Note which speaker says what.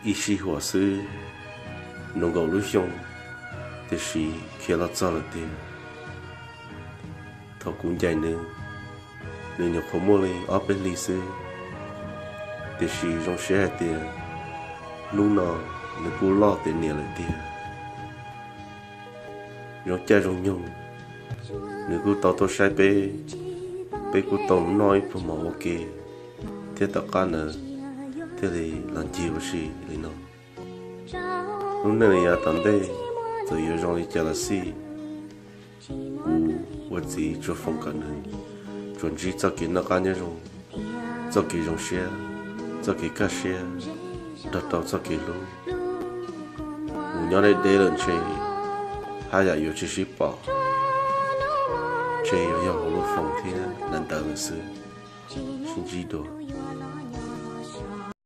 Speaker 1: 一时火时，能够路上，但是开了早了点，他cũng chạy nữa，你nhập khẩu mua lên ở bên lì xưa，但是用些点，路呢，你不老点年了点，用家用用，你不到到晒杯，杯不到nói不毛 ok， thế tất cả nữa。thế thì làm gì với gì thì nó lúc này là tận đây rồi yêu trong đi chơi là gì我自己做风格呢准备做给那个内容做给容些做给个些得到做给路我娘的得人去还要有这些宝这又要好多风天难得的事心知道